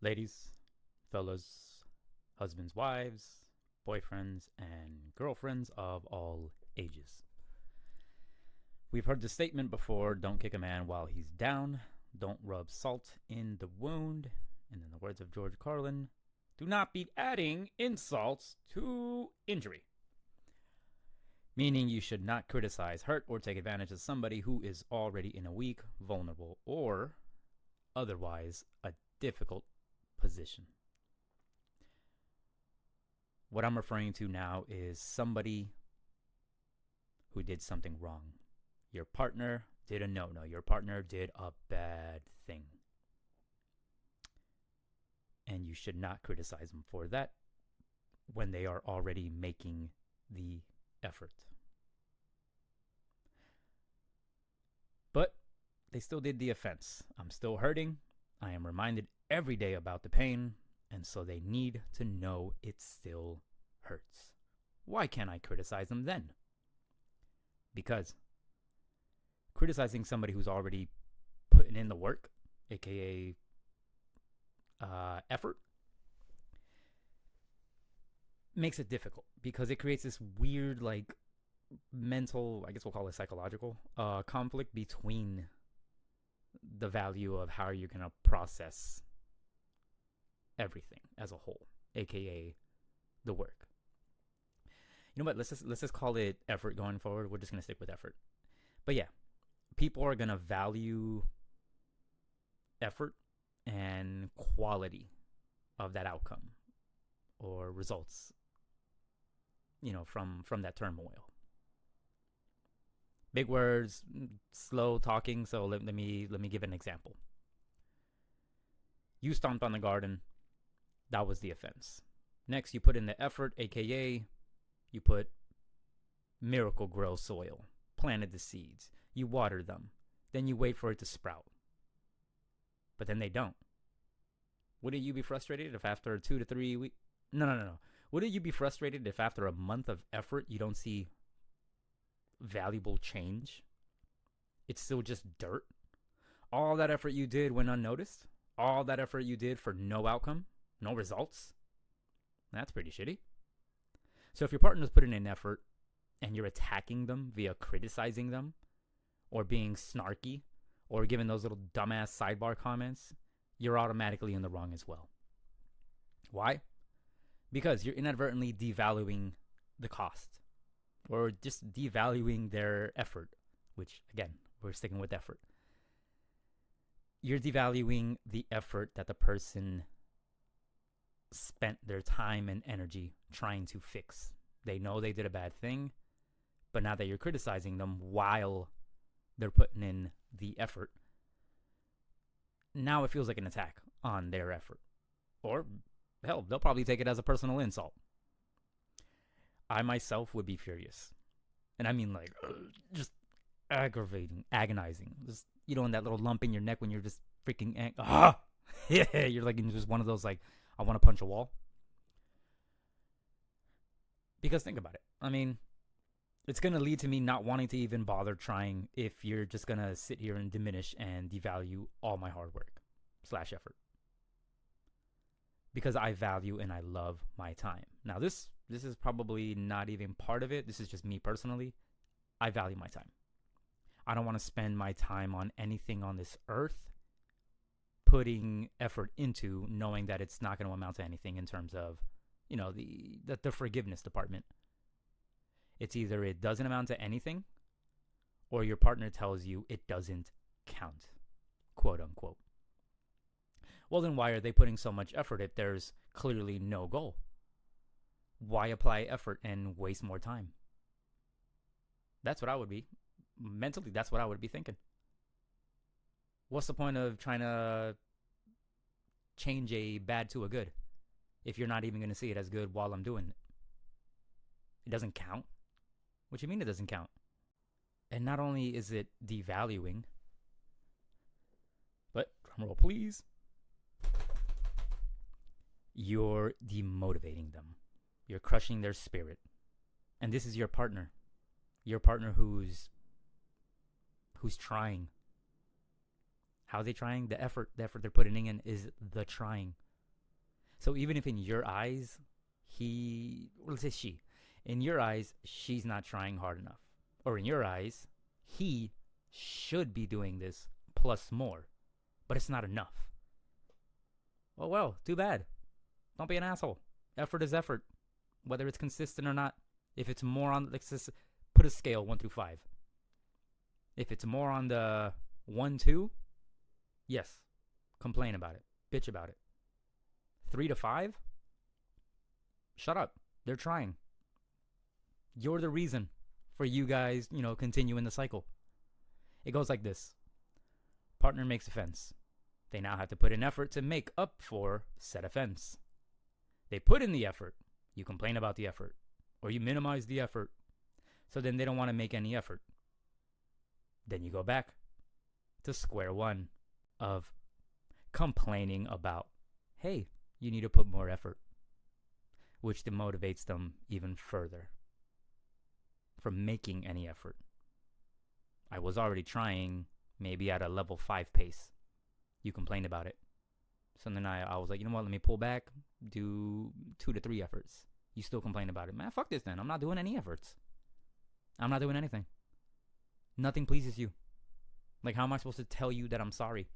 Ladies, fellas, husbands, wives, boyfriends, and girlfriends of all ages. We've heard the statement before: don't kick a man while he's down, don't rub salt in the wound, and in the words of George Carlin, do not be adding insults to injury. Meaning you should not criticize, hurt, or take advantage of somebody who is already in a weak, vulnerable, or otherwise a difficult position. What I'm referring to now is somebody who did something wrong. Your partner did a no-no. Your partner did a bad thing. And you should not criticize them for that when they are already making the effort. But they still did the offense. I'm still hurting. I am reminded every day about the pain, and so they need to know it still hurts. Why can't I criticize them then? Because criticizing somebody who's already putting in the work, aka effort, makes it difficult because it creates this weird, like, mental, I guess we'll call it psychological, conflict between the value of how you're going to process everything as a whole, aka the work. You know what? Let's just call it effort going forward. We're just going to stick with effort. But yeah, people are going to value effort and quality of that outcome or results, from that turmoil. Big words, slow talking. So let me give an example. You stomped on the garden. That was the offense. Next, you put in the effort, aka you put Miracle-Gro soil, planted the seeds, you water them, then you wait for it to sprout. But then they don't. Wouldn't you be frustrated if after 2 to 3 weeks? No. Wouldn't you be frustrated if after a month of effort you don't see valuable change? It's still just dirt. All that effort you did went unnoticed. All that effort you did for no outcome, no results. That's pretty shitty. So if your partner's putting in effort and you're attacking them via criticizing them or being snarky or giving those little dumbass sidebar comments, you're automatically in the wrong as well. Why? Because you're inadvertently devaluing the cost or just devaluing their effort, which, again, we're sticking with effort. You're devaluing the effort that the person spent their time and energy trying to fix. They know they did a bad thing, but now that you're criticizing them while they're putting in the effort, now it feels like an attack on their effort. Or, hell, they'll probably take it as a personal insult. I myself would be furious. And I mean, like, just aggravating, agonizing. Just, in that little lump in your neck when you're just freaking yeah, you're like in just one of those, like, I want to punch a wall. Because think about it. I mean, it's going to lead to me not wanting to even bother trying if you're just going to sit here and diminish and devalue all my hard work / effort. Because I value and I love my time. Now, this is probably not even part of it. This is just me personally. I value my time. I don't want to spend my time on anything on this earth putting effort into knowing that it's not going to amount to anything in terms of, the forgiveness department. It's either it doesn't amount to anything or your partner tells you it doesn't count, quote unquote. Well, then why are they putting so much effort if there's clearly no goal? Why apply effort and waste more time? That's what I would be. Mentally, that's what I would be thinking. What's the point of trying to change a bad to a good if you're not even going to see it as good while I'm doing it? It doesn't count. What do you mean it doesn't count? And not only is it devaluing, but drumroll please, you're demotivating them. You're crushing their spirit. And this is your partner. Your partner who's trying. How are they trying? The effort they're putting in is the trying. So even if in your eyes, let's say she, in your eyes, she's not trying hard enough. Or in your eyes, he should be doing this plus more, but it's not enough. Well, too bad. Don't be an asshole. Effort is effort, whether it's consistent or not. If it's more on, put a scale 1 through 5. If it's more on the 1, 2, yes, complain about it, bitch about it. 3 to 5, shut up. They're trying. You're the reason for you guys, continuing the cycle. It goes like this. Partner makes offense. They now have to put in effort to make up for said offense. They put in the effort. You complain about the effort, or you minimize the effort. So then they don't want to make any effort. Then you go back to square one of complaining about, hey, you need to put more effort, which demotivates them even further from making any effort. I was already trying, maybe at a level 5 pace. You complained about it. So then I was like, you know what, let me pull back, do 2 to 3 efforts. You still complain about it. Man, fuck this then. I'm not doing any efforts. I'm not doing anything. Nothing pleases you. Like, how am I supposed to tell you that I'm sorry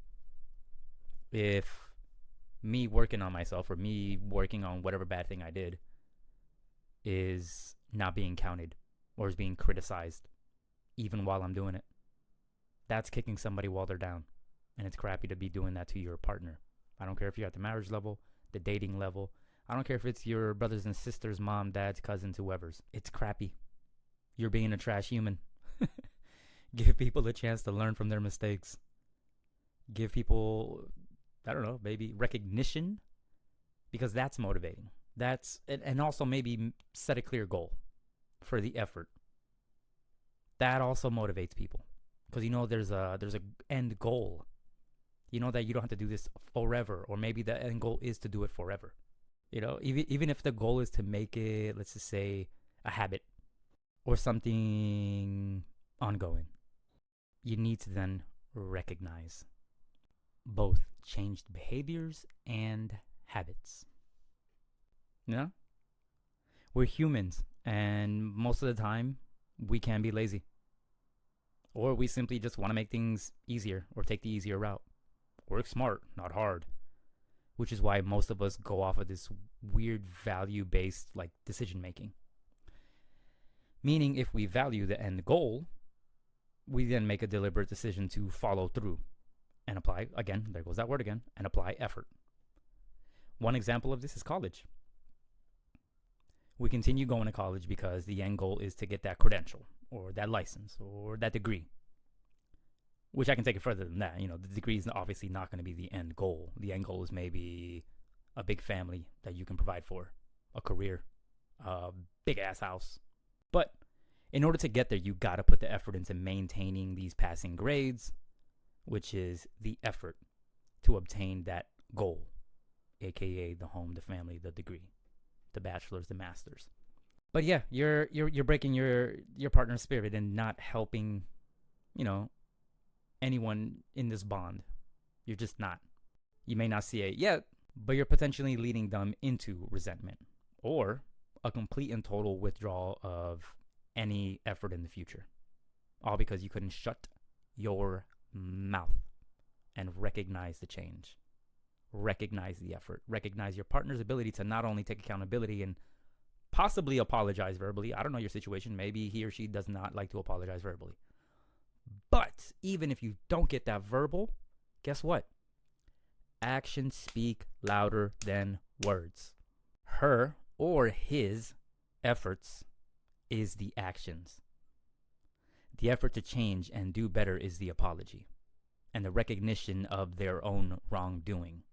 if me working on myself or me working on whatever bad thing I did is not being counted or is being criticized even while I'm doing it? That's kicking somebody while they're down. And it's crappy to be doing that to your partner. I don't care if you're at the marriage level, the dating level. I don't care if it's your brothers and sisters, mom, dads, cousins, whoever's. It's crappy. You're being a trash human. Give people a chance to learn from their mistakes. Give people, I don't know, maybe recognition, because that's motivating. And also maybe set a clear goal for the effort. That also motivates people, because there's a end goal. You know that you don't have to do this forever, or maybe the end goal is to do it forever. Even if the goal is to make it, let's just say, a habit or something ongoing, you need to then recognize both changed behaviors and habits. We're humans, and most of the time we can be lazy, or we simply just want to make things easier or take the easier route. Work smart, not hard, which is why most of us go off of this weird value-based decision making. Meaning, if we value the end goal, we then make a deliberate decision to follow through and apply, again, there goes that word again, and apply effort. One example of this is college. We continue going to college because the end goal is to get that credential or that license or that degree, which I can take it further than that. The degree is obviously not going to be the end goal. The end goal is maybe a big family that you can provide for, a career, a big-ass house. But in order to get there, you got to put the effort into maintaining these passing grades, which is the effort to obtain that goal, aka the home, the family, the degree, the bachelor's, the master's. But yeah, you're breaking your partner's spirit and not helping, anyone in this bond. You're just not. You may not see it yet, but you're potentially leading them into resentment or a complete and total withdrawal of any effort in the future, all because you couldn't shut your mouth and recognize the change, recognize the effort, recognize your partner's ability to not only take accountability and possibly apologize verbally. I don't know your situation. Maybe he or she does not like to apologize verbally. But even if you don't get that verbal, guess what? Actions speak louder than words. Her or his efforts is the actions. The effort to change and do better is the apology and the recognition of their own wrongdoing.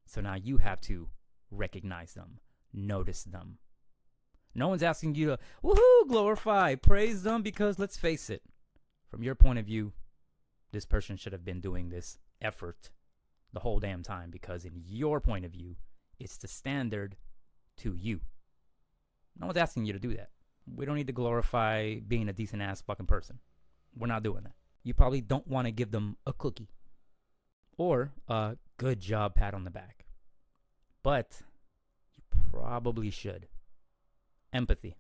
So now you have to recognize them, notice them. No one's asking you to, woohoo, glorify, praise them, because let's face it, from your point of view, this person should have been doing this effort the whole damn time, because in your point of view, it's the standard to you. No one's asking you to do that. We don't need to glorify being a decent ass fucking person. We're not doing that. You probably don't want to give them a cookie or a good job pat on the back. but you probably should. Empathy.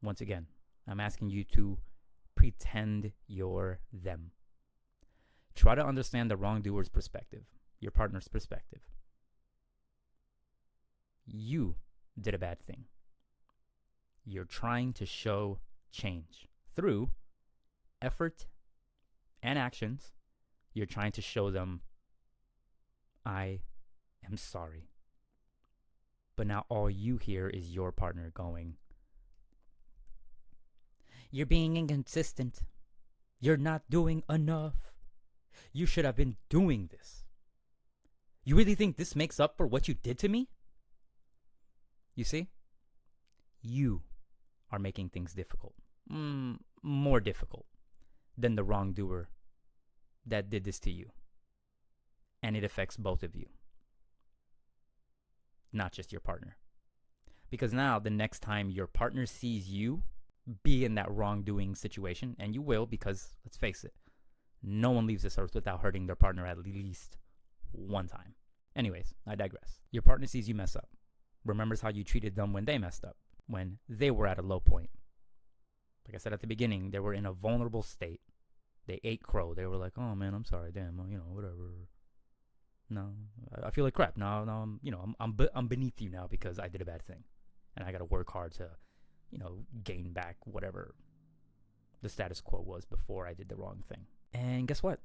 Once again, I'm asking you to pretend you're them. Try to understand the wrongdoer's perspective, your partner's perspective. You did a bad thing. You're trying to show change through effort and actions. You're trying to show them, I am sorry. But now all you hear is your partner going, you're being inconsistent. You're not doing enough. You should have been doing this. You really think this makes up for what you did to me? You see? You are making things difficult. More difficult than the wrongdoer that did this to you. And it affects both of you, not just your partner. Because now the next time your partner sees you be in that wrongdoing situation, and you will, because let's face it, no one leaves this earth without hurting their partner at least one time. Anyways, I digress. Your partner sees you mess up, remembers how you treated them when they messed up, when they were at a low point. Like I said at the beginning, they were in a vulnerable state. They ate crow. They were like, oh man, I'm sorry, damn, whatever. No, I feel like crap. Now I'm beneath you now because I did a bad thing. And I got to work hard to, gain back whatever the status quo was before I did the wrong thing. And guess what?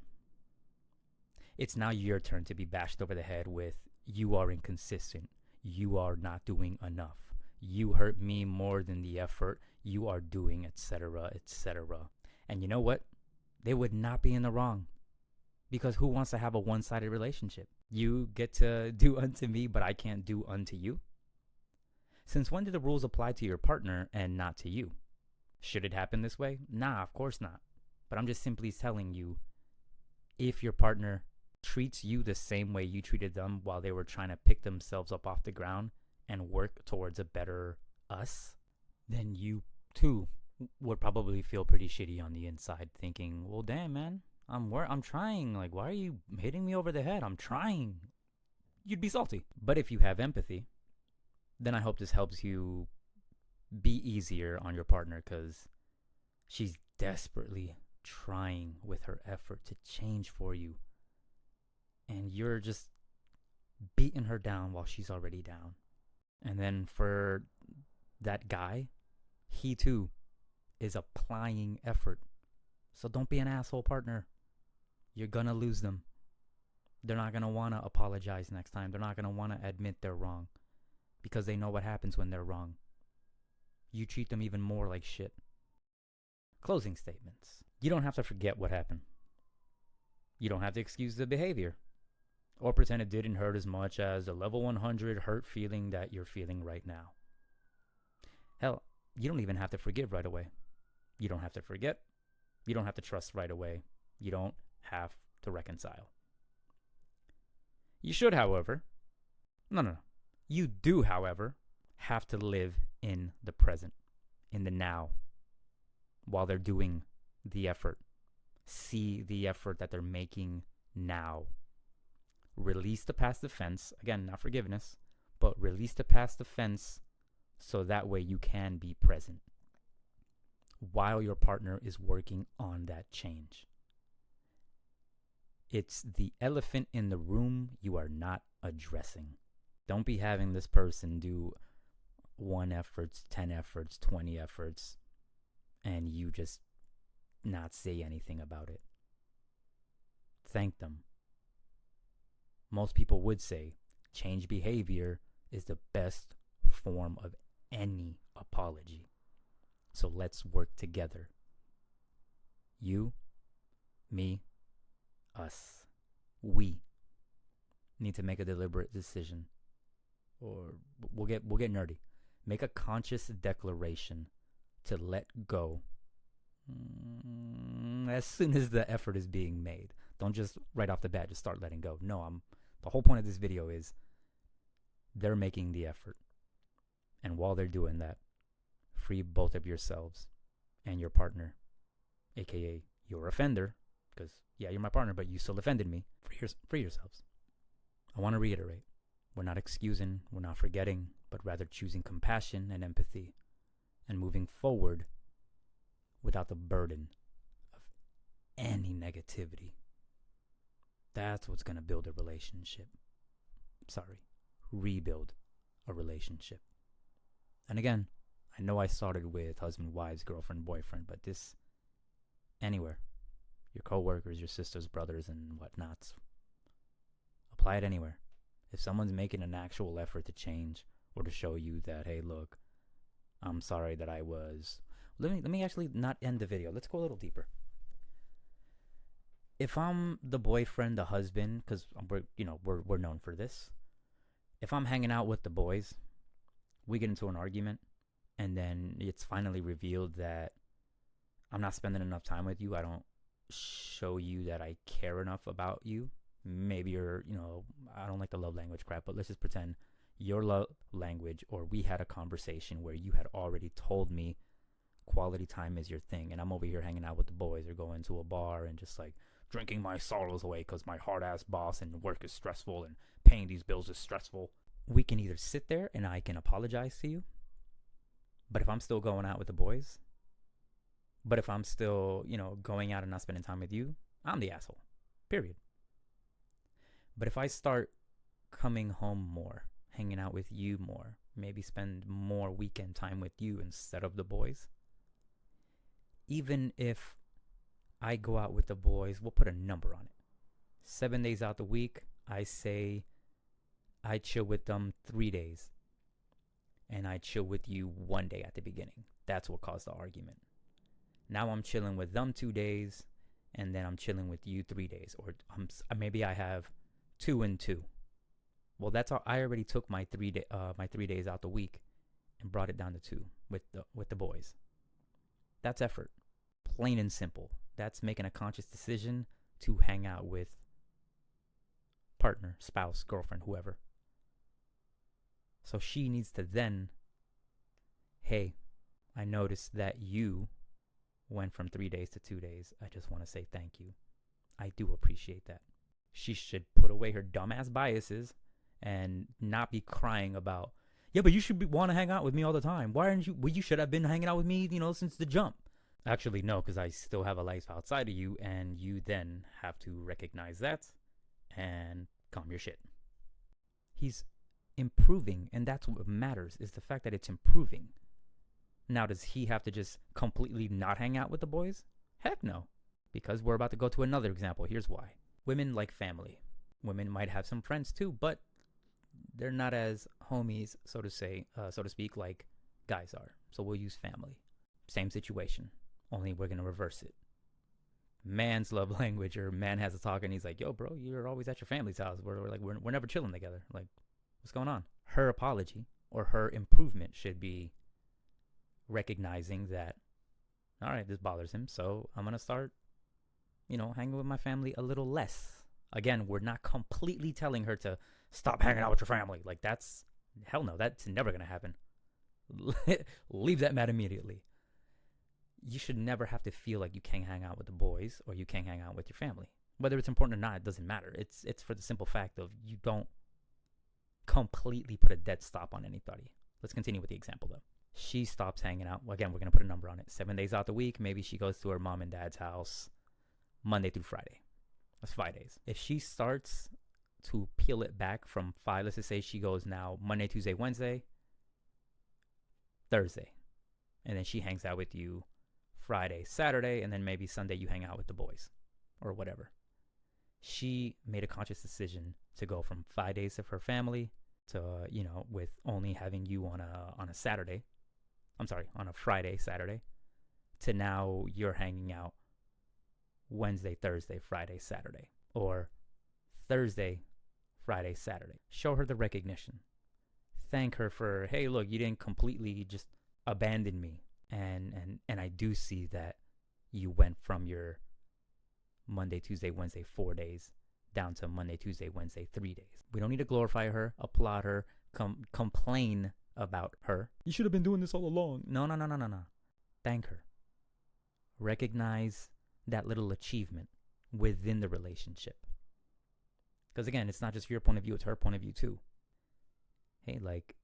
It's now your turn to be bashed over the head with, you are inconsistent. You are not doing enough. You hurt me more than the effort you are doing, etc., etc. And you know what? They would not be in the wrong. Because who wants to have a one-sided relationship? You get to do unto me, but I can't do unto you? Since when do the rules apply to your partner and not to you? Should it happen this way? Nah, of course not. But I'm just simply telling you, if your partner treats you the same way you treated them while they were trying to pick themselves up off the ground and work towards a better us, then you too would probably feel pretty shitty on the inside, thinking, well, damn, man, I'm trying. Like, why are you hitting me over the head? I'm trying. You'd be salty. But if you have empathy, then I hope this helps you be easier on your partner, because she's desperately trying with her effort to change for you. And you're just beating her down while she's already down. And then for that guy, he too is applying effort. So don't be an asshole partner. You're gonna lose them. They're not gonna wanna apologize next time. They're not gonna wanna admit they're wrong, because they know what happens when they're wrong. You treat them even more like shit. Closing statements. You don't have to forget what happened. You don't have to excuse the behavior or pretend it didn't hurt as much as the level 100 hurt feeling that you're feeling right now. Hell, you don't even have to forgive right away. You don't have to forget. You don't have to trust right away. You don't have to reconcile. You should, however, no. You do, however, have to live in the present, in the now, while they're doing the effort. See the effort that they're making now. Release the past offense. Again, not forgiveness, but release the past offense so that way you can be present while your partner is working on that change. It's the elephant in the room you are not addressing. Don't be having this person do 1 efforts, 10 efforts, 20 efforts, and you just not say anything about it. Thank them. Most people would say change behavior is the best form of any apology. So let's work together. You, me, us. We need to make a deliberate decision. Or we'll get nerdy. Make a conscious declaration to let go as soon as the effort is being made. Don't just right off the bat just start letting go. No, the whole point of this video is they're making the effort. And while they're doing that, free both of yourselves and your partner, aka your offender, because yeah, you're my partner, but you still offended me. Free yourselves. I want to reiterate, We're not excusing, we're not forgetting, but rather choosing compassion and empathy and moving forward without the burden of any negativity. That's what's going to build a relationship. Rebuild a relationship. And again, I know I started with husband, wives, girlfriend, boyfriend, but this, anywhere. Your coworkers, your sisters, brothers, and whatnots. Apply it anywhere. If someone's making an actual effort to change or to show you that, hey, look, I'm sorry that I was... Let me actually not end the video. Let's go a little deeper. If I'm the boyfriend, the husband, because we're known for this. If I'm hanging out with the boys, we get into an argument, and then it's finally revealed that I'm not spending enough time with you. I don't show you that I care enough about you. Maybe you're, I don't like the love language crap, but let's just pretend your love language, or we had a conversation where you had already told me quality time is your thing, and I'm over here hanging out with the boys or going to a bar and just like drinking my sorrows away because my hard-ass boss and work is stressful and paying these bills is stressful. We can either sit there and I can apologize to you, but if I'm still going out with the boys, but if I'm still, going out and not spending time with you, I'm the asshole, period. But if I start coming home more, hanging out with you more, maybe spend more weekend time with you instead of the boys, even if I go out with the boys, we'll put a number on it. 7 days out the week, I say I chill with them 3 days. And I chill with you 1 day at the beginning. That's what caused the argument. Now I'm chilling with them 2 days, and then I'm chilling with you 3 days. Or maybe I have 2 and 2. Well, that's how I already took my 3 days out the week and brought it down to 2 with the boys. That's effort. Plain and simple. That's making a conscious decision to hang out with partner, spouse, girlfriend, whoever. So she needs to then, hey, I noticed that you went from 3 days to 2 days. I just want to say thank you. I do appreciate that. She should put away her dumbass biases and not be crying about, yeah, but you should want to hang out with me all the time. Why aren't you? Well, you should have been hanging out with me, since the jump. Actually, no, because I still have a life outside of you, and you then have to recognize that and calm your shit. He's improving, and that's what matters, is the fact that it's improving. Now, does he have to just completely not hang out with the boys? Heck no, because we're about to go to another example. Here's why. Women like family. Women might have some friends too, but they're not as homies, so to speak, like guys are. So we'll use family. Same situation, only we're going to reverse it. Man's love language, or man has a talk and he's like, yo, bro, you're always at your family's house. We're never chilling together. Like, what's going on? Her apology or her improvement should be recognizing that, all right, this bothers him, so I'm going to start, hanging with my family a little less. Again, we're not completely telling her to stop hanging out with your family. Like, that's, hell no, that's never going to happen. Leave that mat immediately. You should never have to feel like you can't hang out with the boys or you can't hang out with your family. Whether it's important or not, it doesn't matter. It's for the simple fact of you don't completely put a dead stop on anybody. Let's continue with the example, though. She stops hanging out. Well, again, we're going to put a number on it. 7 days out the week, maybe she goes to her mom and dad's house Monday through Friday. That's 5 days. If she starts to peel it back from 5, let's just say she goes now Monday, Tuesday, Wednesday, Thursday. And then she hangs out with you Friday, Saturday, and then maybe Sunday you hang out with the boys or whatever. She made a conscious decision to go from 5 days of her family to, with only having you on a Saturday. On a Friday, Saturday, to now you're hanging out Wednesday, Thursday, Friday, Saturday, or Thursday, Friday, Saturday. Show her the recognition. Thank her for, hey, look, you didn't completely just abandon me. And I do see that you went from your Monday, Tuesday, Wednesday, 4 days down to Monday, Tuesday, Wednesday, 3 days. We don't need to glorify her, applaud her, complain about her. You should have been doing this all along. No. Thank her. Recognize that little achievement within the relationship. Because again, it's not just your point of view, it's her point of view too. hey, like,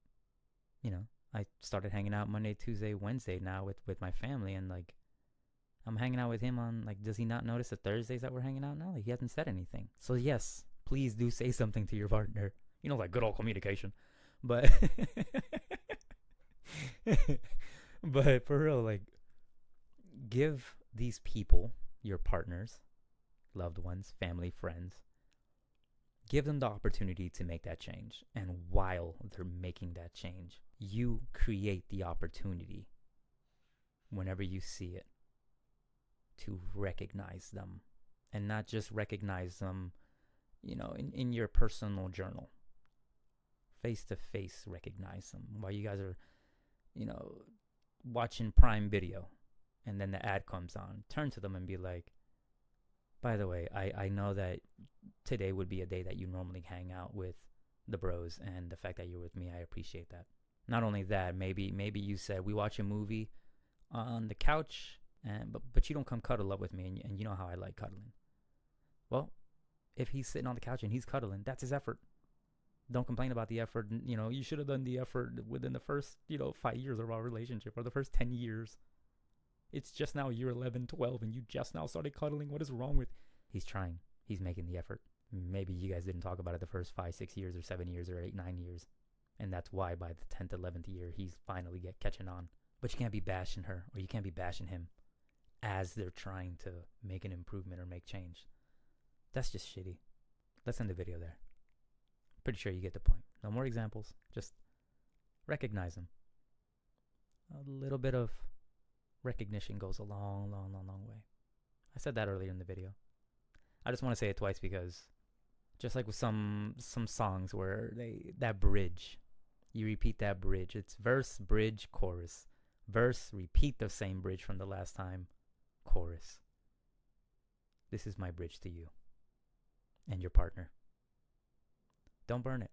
you know, I started hanging out Monday, Tuesday, Wednesday now with my family, and like I'm hanging out with him on, like, does he not notice the Thursdays that we're hanging out now? Like, he hasn't said anything. So yes, please do say something to your partner. You know, like good old communication. But but for real, like, give these people, your partners, loved ones, family, friends, give them the opportunity to make that change. And while they're making that change, you create the opportunity whenever you see it to recognize them, and not just recognize them, you know, in your personal journal. Face to face, recognize them while you guys are, you know, watching Prime Video, and then the ad comes on. Turn to them and be like, by the way, I know that today would be a day that you normally hang out with the bros, and the fact that you're with me, I appreciate that. Not only that, maybe you said we watch a movie on the couch, and but you don't come cuddle up with me, and you know how I like cuddling. Well, if he's sitting on the couch and he's cuddling, that's his effort. Don't complain about the effort. You know, you should have done the effort within the first, 5 years of our relationship, or the first 10 years. It's just now year 11, 12, and you just now started cuddling. What is wrong with... He's trying. He's making the effort. Maybe you guys didn't talk about it the first 5, 6 years, or 7 years, or 8, 9 years. And that's why by the 10th, 11th year, he's finally catching on. But you can't be bashing her, or you can't be bashing him as they're trying to make an improvement or make change. That's just shitty. Let's end the video there. Pretty sure you get the point. No more examples. Just recognize them. A little bit of recognition goes a long, long, long, long way. I said that earlier in the video. I just want to say it twice because just like with some songs where that bridge, you repeat that bridge. It's verse, bridge, chorus. Verse, repeat the same bridge from the last time. Chorus. This is my bridge to you and your partner. Don't burn it.